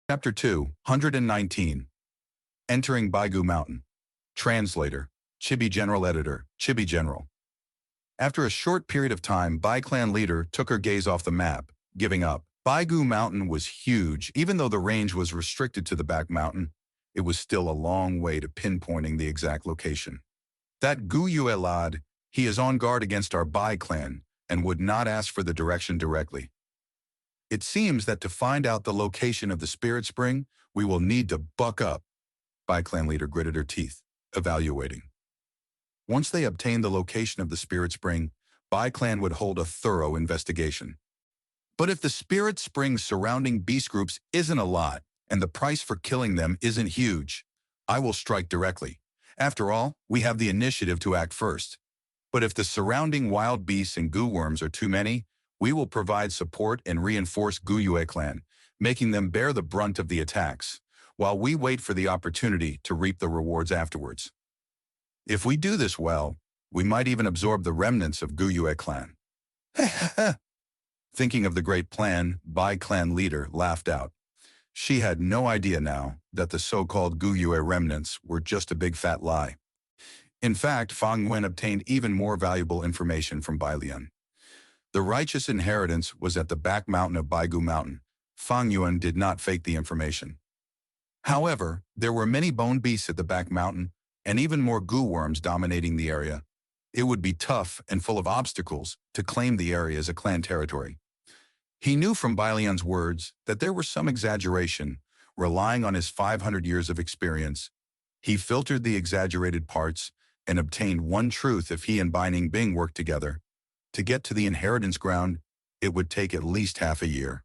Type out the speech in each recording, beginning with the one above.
Chapter 219. Entering Bai Gu Mountain. Translator. Chibi General Editor. Chibi General. After a short period of time, Bai clan leader took her gaze off the map, giving up. Bai Gu Mountain was huge. Even though the range was restricted to the back mountain, it was still a long way to pinpointing the exact location. That Gu Yue lad, he is on guard against our Bai clan and would not ask for the direction directly. It seems that to find out the location of the spirit spring, we will need to buck up. Bai clan leader gritted her teeth, evaluating. Once they obtained the location of the spirit spring, Bai clan would hold a thorough investigation. But if the spirit springs surrounding beast groups isn't a lot, and the price for killing them isn't huge, I will strike directly. After all, we have the initiative to act first. But if the surrounding wild beasts and goo worms are too many, we will provide support and reinforce Gu Yue clan, making them bear the brunt of the attacks, while we wait for the opportunity to reap the rewards afterwards. If we do this well, we might even absorb the remnants of Gu Yue clan. Thinking of the great plan, Bai clan leader laughed out. She had no idea now that the so-called Gu Yue remnants were just a big fat lie. In fact, Fang Yuan obtained even more valuable information from Bai Lian. The righteous inheritance was at the back mountain of Bai Gu Mountain. Fang Yuan did not fake the information. However, there were many bone beasts at the back mountain, and even more goo worms dominating the area. It would be tough and full of obstacles to claim the area as a clan territory. He knew from Bai Lian's words that there was some exaggeration, relying on his 500 years of experience. He filtered the exaggerated parts and obtained one truth: if he and Bai Ningbing worked together. To get to the inheritance ground, it would take at least half a year.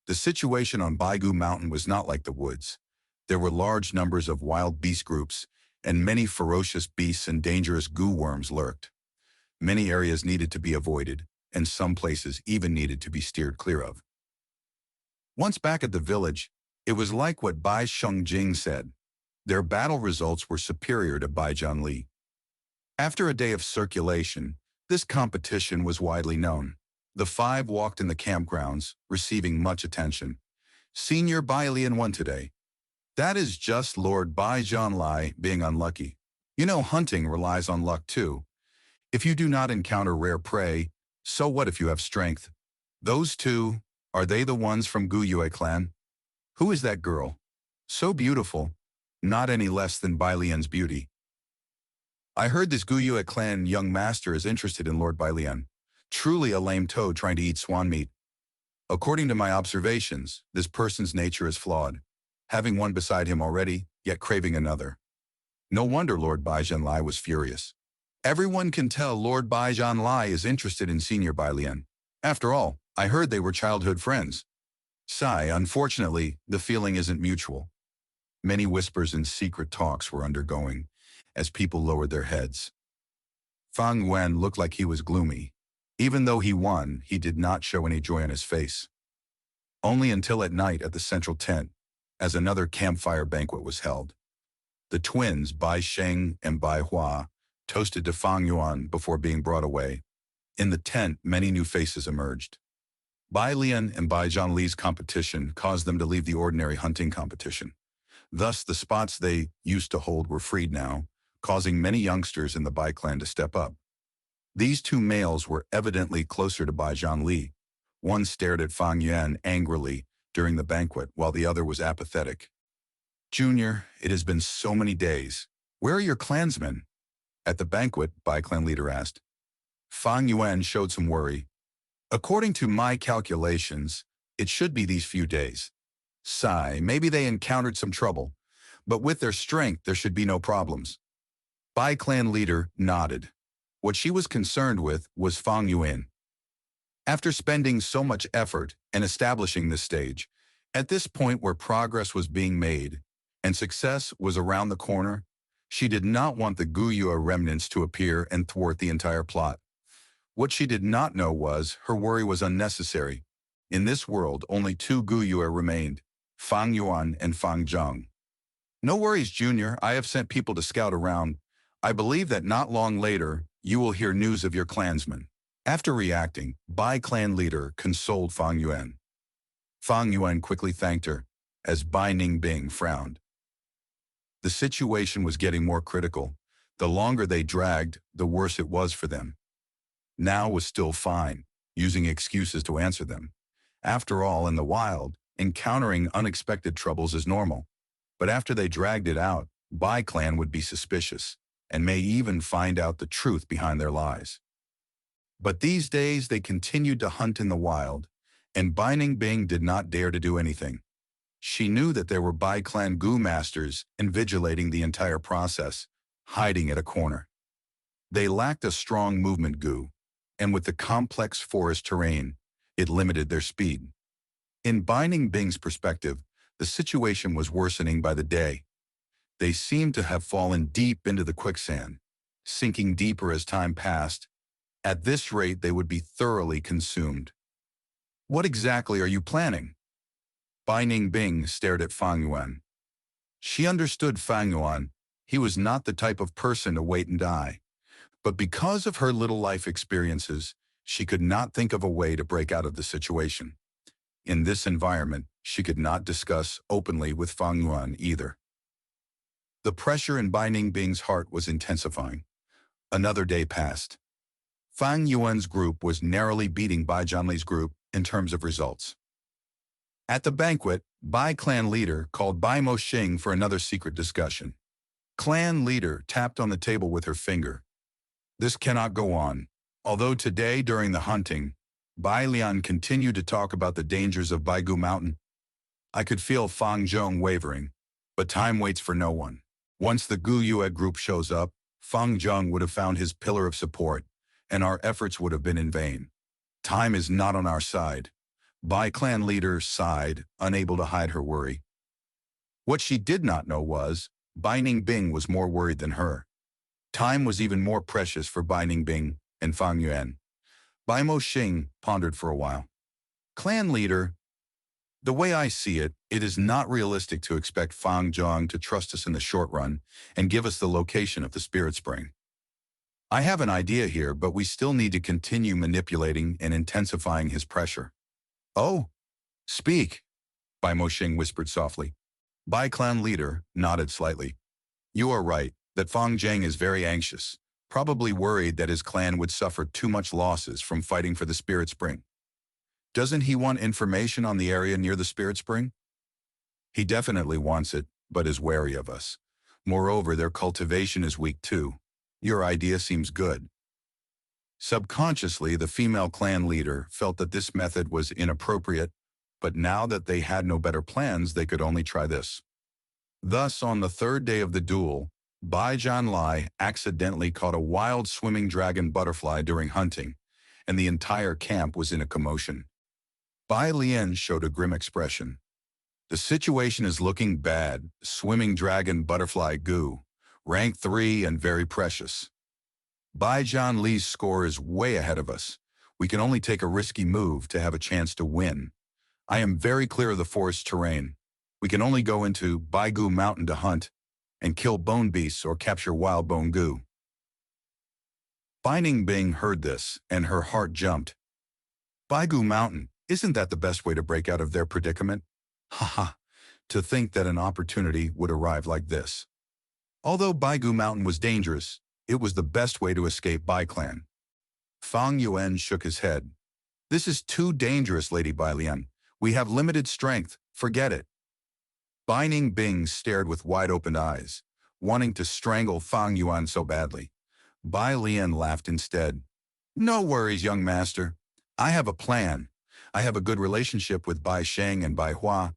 The situation on Bai Gu Mountain was not like the woods. There were large numbers of wild beast groups, and many ferocious beasts and dangerous goo worms lurked. Many areas needed to be avoided, and some places even needed to be steered clear of. Once back at the village, it was like what Bai Shungjing said. Their battle results were superior to Bai Zhanli. After a day of circulation, this competition was widely known. The five walked in the campgrounds, receiving much attention. Senior Bai Lian won today. That is just Lord Bai Zhanli being unlucky. You know, hunting relies on luck too. If you do not encounter rare prey, so what if you have strength? Those two, are they the ones from Gu Yue clan? Who is that girl? So beautiful, not any less than Bai Lian's beauty. I heard this Gu Yue clan young master is interested in Lord Bai Lian. Truly a lame toad trying to eat swan meat. According to my observations, this person's nature is flawed, having one beside him already, yet craving another. No wonder Lord Bai Zhanli was furious. Everyone can tell Lord Bai Zhanli is interested in Senior Bai Lian. After all, I heard they were childhood friends. Sigh, unfortunately, the feeling isn't mutual. Many whispers and secret talks were undergoing, as people lowered their heads. Fang Yuan looked like he was gloomy. Even though he won, he did not show any joy on his face. Only until at night at the central tent, as another campfire banquet was held. The twins, Bai Sheng and Bai Hua, toasted to Fang Yuan before being brought away. In the tent, many new faces emerged. Bai Lian and Bai Zhanli's competition caused them to leave the ordinary hunting competition. Thus, the spots they used to hold were freed now, causing many youngsters in the Bai clan to step up. These two males were evidently closer to Bai Zhanli. One stared at Fang Yuan angrily during the banquet, while the other was apathetic. Junior, it has been so many days. Where are your clansmen? At the banquet, Bai clan leader asked. Fang Yuan showed some worry. According to my calculations, it should be these few days. Sigh, maybe they encountered some trouble, but with their strength there should be no problems. Bai clan leader nodded. What she was concerned with was Fang Yuan. After spending so much effort and establishing this stage, at this point where progress was being made and success was around the corner, she did not want the Gu Yue remnants to appear and thwart the entire plot. What she did not know was her worry was unnecessary. In this world, only two Gu Yue remained, Fang Yuan and Fang Zhang. No worries, Junior. I have sent people to scout around. I believe that not long later, you will hear news of your clansmen. After reacting, Bai clan leader consoled Fang Yuan. Fang Yuan quickly thanked her. as Bai Ningbing frowned. The situation was getting more critical. The longer they dragged, the worse it was for them. Now was still fine, using excuses to answer them. After all, in the wild, encountering unexpected troubles is normal. But after they dragged it out, Bai clan would be suspicious, and may even find out the truth behind their lies. But these days they continued to hunt in the wild, and Bai Ningbing did not dare to do anything. She knew that there were Bai clan Gu masters invigilating the entire process, hiding at a corner. They lacked a strong movement Gu, and with the complex forest terrain, it limited their speed. In Bai Ningbing's perspective, the situation was worsening by the day. They seemed to have fallen deep into the quicksand, sinking deeper as time passed. At this rate, they would be thoroughly consumed. What exactly are you planning? Bai Ningbing stared at Fang Yuan. She understood Fang Yuan. He was not the type of person to wait and die. But because of her little life experiences, she could not think of a way to break out of the situation. In this environment, she could not discuss openly with Fang Yuan either. The pressure in Bai Ningbing's heart was intensifying. Another day passed. Fang Yuan's group was narrowly beating Bai Zhanli's group in terms of results. At the banquet, Bai clan leader called Bai Moxing for another secret discussion. Clan leader tapped on the table with her finger. This cannot go on. Although today during the hunting, Bai Lian continued to talk about the dangers of Bai Gu Mountain, I could feel Fang Zhong wavering, but time waits for no one. Once the Gu Yue group shows up, Fang Zhong would have found his pillar of support, and our efforts would have been in vain. Time is not on our side. Bai clan leader sighed, unable to hide her worry. What she did not know was, Bai Ningbing was more worried than her. Time was even more precious for Bai Ningbing and Fang Yuan. Bai Moxing pondered for a while. Clan leader, the way I see it, it is not realistic to expect Fang Zhong to trust us in the short run and give us the location of the spirit spring. I have an idea here, but we still need to continue manipulating and intensifying his pressure. Oh, speak, Bai Moxing whispered softly. Bai clan leader nodded slightly. You are right, that Fang Zhang is very anxious, probably worried that his clan would suffer too much losses from fighting for the spirit spring. Doesn't he want information on the area near the spirit spring? He definitely wants it, but is wary of us. Moreover, their cultivation is weak too. Your idea seems good. Subconsciously, the female clan leader felt that this method was inappropriate, but now that they had no better plans, they could only try this. Thus, on the third day of the duel, Bai Zhanli accidentally caught a wild swimming dragon butterfly during hunting, and the entire camp was in a commotion. Bai Lian showed a grim expression. The situation is looking bad. Swimming dragon butterfly Gu, rank 3 and very precious. Bai Zhanli's score is way ahead of us. We can only take a risky move to have a chance to win. I am very clear of the forest terrain. We can only go into Bai Gu Mountain to hunt and kill bone beasts or capture wild bone Gu. Bai Ningbing heard this, and her heart jumped. Bai Gu Mountain, isn't that the best way to break out of their predicament? Haha, to think that an opportunity would arrive like this. Although Bai Gu Mountain was dangerous, it was the best way to escape Bai clan. Fang Yuan shook his head. This is too dangerous, Lady Bai Lian. We have limited strength, forget it. Bai Ningbing stared with wide-opened eyes, wanting to strangle Fang Yuan so badly. Bai Lian laughed instead. No worries, young master. I have a plan. I have a good relationship with Bai Sheng and Bai Hua.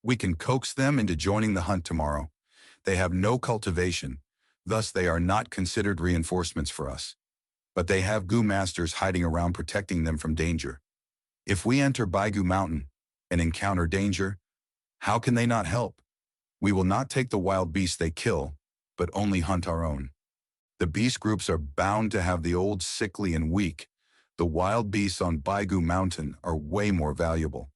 We can coax them into joining the hunt tomorrow. They have no cultivation, thus they are not considered reinforcements for us. But they have Gu masters hiding around protecting them from danger. If we enter Bai Gu Mountain and encounter danger, how can they not help? We will not take the wild beasts they kill, but only hunt our own. The beast groups are bound to have the old, sickly, and weak. The wild beasts on Bai Gu Mountain are way more valuable.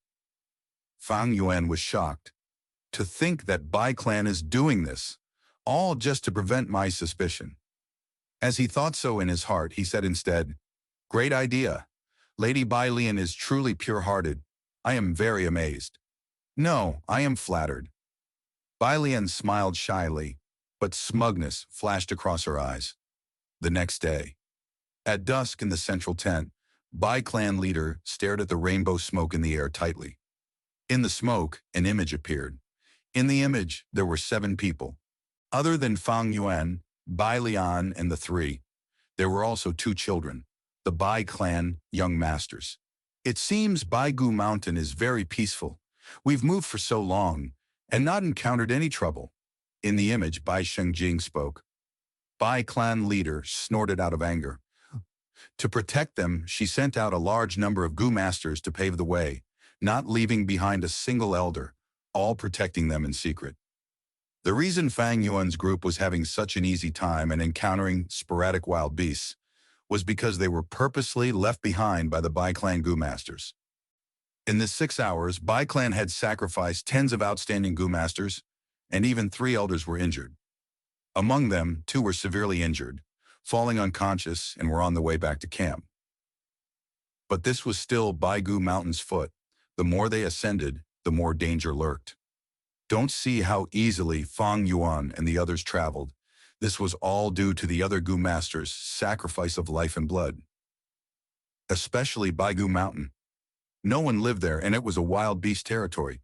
Fang Yuan was shocked. To think that Bai clan is doing this, all just to prevent my suspicion. As he thought so in his heart, he said instead, Great idea. Lady Bai Lian is truly pure-hearted. I am very amazed. No, I am flattered. Bai Lian smiled shyly, but smugness flashed across her eyes. The next day, at dusk in the central tent, Bai clan leader stared at the rainbow smoke in the air tightly. In the smoke, an image appeared. In the image, there were 7 people. Other than Fang Yuan, Bai Lian, and the 3, there were also 2 children, the Bai clan young masters. It seems Bai Gu Mountain is very peaceful. We've moved for so long and not encountered any trouble. In the image, Bai Shengjing spoke. Bai clan leader snorted out of anger. To protect them, she sent out a large number of Gu masters to pave the way, not leaving behind a single elder, all protecting them in secret. The reason Fang Yuan's group was having such an easy time and encountering sporadic wild beasts was because they were purposely left behind by the Bai clan Gu masters. In the 6 hours, Bai clan had sacrificed tens of outstanding Gu masters, and even 3 elders were injured. Among them, 2 were severely injured, falling unconscious, and were on the way back to camp. But this was still Bai Gu Mountain's foot. The more they ascended, the more danger lurked. Don't see how easily Fang Yuan and the others traveled. This was all due to the other Gu masters' sacrifice of life and blood. Especially Bai Gu Mountain. No one lived there, and it was a wild beast territory.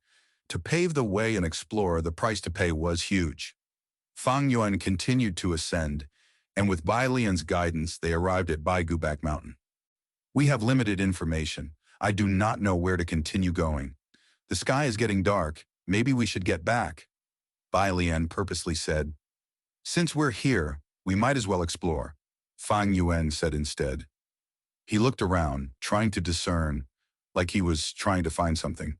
To pave the way and explore, the price to pay was huge. Fang Yuan continued to ascend, and with Bai Lian's guidance, they arrived at Bai Gu Back Mountain. We have limited information. I do not know where to continue going. The sky is getting dark. Maybe we should get back, Bai Lian purposely said. Since we're here, we might as well explore, Fang Yuan said instead. He looked around, trying to discern, like he was trying to find something.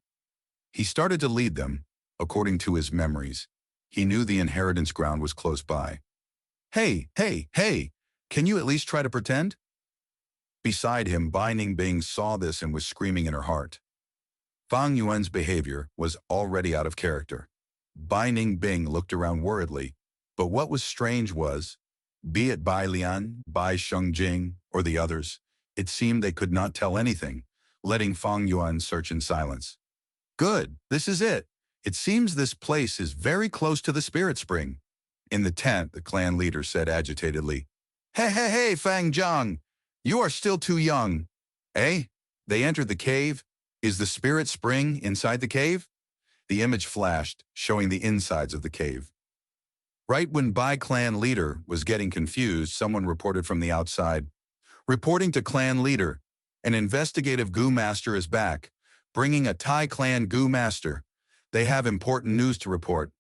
He started to lead them, according to his memories. He knew the inheritance ground was close by. Hey, hey, hey, can you at least try to pretend? Beside him, Bai Ningbing saw this and was screaming in her heart. Fang Yuan's behavior was already out of character. Bai Ningbing looked around worriedly, but what was strange was, be it Bai Lian, Bai Shengjing, or the others, it seemed they could not tell anything, letting Fang Yuan search in silence. Good, this is it. It seems this place is very close to the spirit spring. In the tent, the clan leader said agitatedly, Hey, hey, hey, Fang Zhang, you are still too young. Eh? They entered the cave. Is the spirit spring inside the cave? The image flashed, showing the insides of the cave. Right when Bai clan leader was getting confused, someone reported from the outside. Reporting to clan leader, an investigative Gu master is back, bringing a Thai clan Gu master. They have important news to report.